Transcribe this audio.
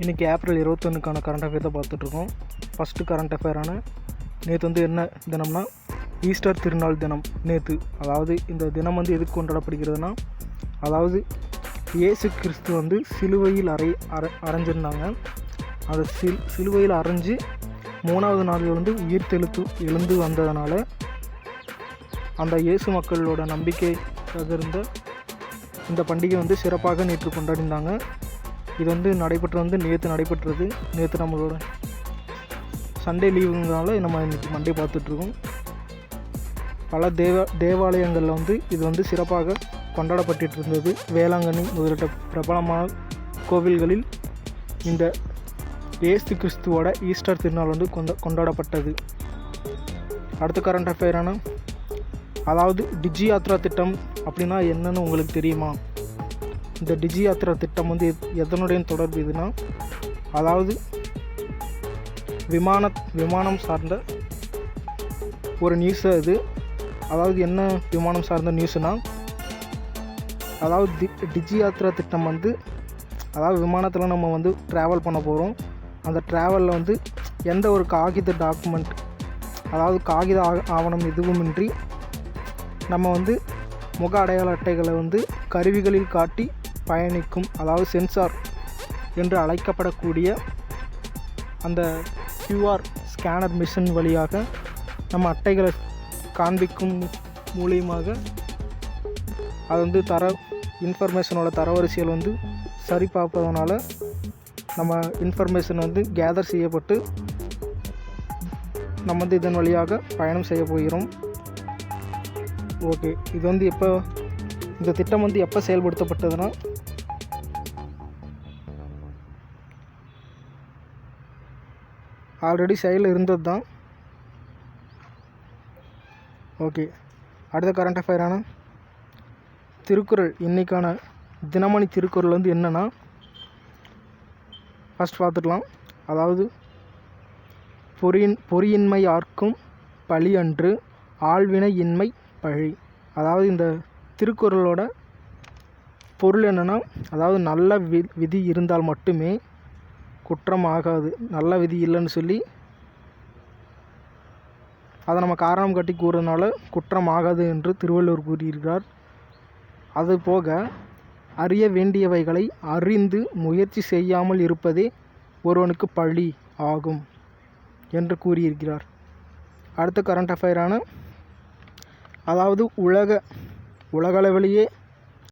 இன்றைக்கி April 21க்கான current affair தான் பார்த்துட்ருக்கோம். ஃபஸ்ட்டு கரண்ட் அஃபேரான நேற்று வந்து என்ன தினம்னா ஈஸ்டர் திருநாள் தினம் நேற்று. அதாவது இந்த தினம் வந்து எதுக்கு கொண்டாடப்படுகிறதுனா, அதாவது இயேசு கிறிஸ்து வந்து சிலுவையில் அரைஞ்சிருந்தாங்க. அதை சிலுவையில் அரைஞ்சு 3வது நாளில் வந்து எழுந்து வந்ததுனால அந்த இயேசு மக்களோட நம்பிக்கை தகர்ந்த இந்த பண்டிகை வந்து சிறப்பாக நேற்று கொண்டாடினாங்க. இது வந்து நேற்று நடைபெற்றது. நேற்று நம்மளோட சண்டே லீவுங்கிறனால நம்ம இன்றைக்கி மண்டே பார்த்துட்ருக்கோம். பல தேவாலயங்களில் வந்து இது வந்து சிறப்பாக கொண்டாடப்பட்டு இருந்தது. வேளாங்கண்ணி முதலிட்ட பிரபலமான கோவில்களில் இந்த இயேசு கிறிஸ்துவோட ஈஸ்டர் திருநாள் வந்து கொண்டாடப்பட்டது. அடுத்த கரண்ட் அஃபேரான, அதாவது டிஜி யாத்ரா திட்டம் அப்படின்னா என்னன்னு உங்களுக்கு தெரியுமா? இந்த டிஜி யாத்ரா திட்டம் வந்து எதனுடைய தொடர்பு இதுனா, அதாவது விமானம் சார்ந்த ஒரு நியூஸு இது. அதாவது என்ன விமானம் சார்ந்த நியூஸுனால், அதாவது டிஜி யாத்ரா திட்டம் வந்து, அதாவது விமானத்தில் நம்ம வந்து ட்ராவல் பண்ண போகிறோம். அந்த ட்ராவலில் வந்து எந்த ஒரு காகித டாக்குமெண்ட், அதாவது காகித ஆவணம் எதுவுமின்றி நம்ம வந்து முக அடையாள அட்டைகளை வந்து கருவிகளில் காட்டி பயணிக்கும், அதாவது சென்சார் என்று அழைக்கப்படக்கூடிய அந்த QR ஸ்கேனர் மிஷின் வழியாக நம்ம அட்டைகளை காண்பிக்கும் மூலியமாக அது வந்து இன்ஃபர்மேஷனோட தரவரிசையில் வந்து சரி பார்ப்பதனால நம்ம இன்ஃபர்மேஷன் வந்து கேதர் செய்யப்பட்டு நம்ம வந்து இதன் வழியாக பயணம் செய்ய போகிறோம். ஓகே, இது வந்து இந்த திட்டம் வந்து எப்போ செயல்படுத்தப்பட்டதுன்னா, ஆல்ரெடி செயலில் இருந்தது தான். ஓகே, அடுத்த கரண்ட் அஃபேரான திருக்குறள். இன்றைக்கான தினமணி திருக்குறள் வந்து என்னென்னா, ஃபஸ்ட் பார்த்துக்கலாம். அதாவது பொறியின்மை யார்க்கும் பழி அன்று, ஆழ்வினை இன்மை பழி. அதாவது இந்த திருக்குறளோட பொருள் என்னென்னா, அதாவது நல்ல விதி இருந்தால் மட்டுமே குற்றம் ஆகாது. நல்ல விதி இல்லைன்னு சொல்லி அதை நம்ம காரணம் காட்டி கூறுறதுனால குற்றம் ஆகாது என்று திருவள்ளுவர் கூறியிருக்கிறார். அதுபோக அறிய வேண்டியவைகளை அறிந்து முயற்சி செய்யாமல் இருப்பதே ஒருவனுக்கு பழி ஆகும் என்று கூறியிருக்கிறார். அடுத்த கரண்ட் அஃபேரான, அதாவது உலகளவிலேயே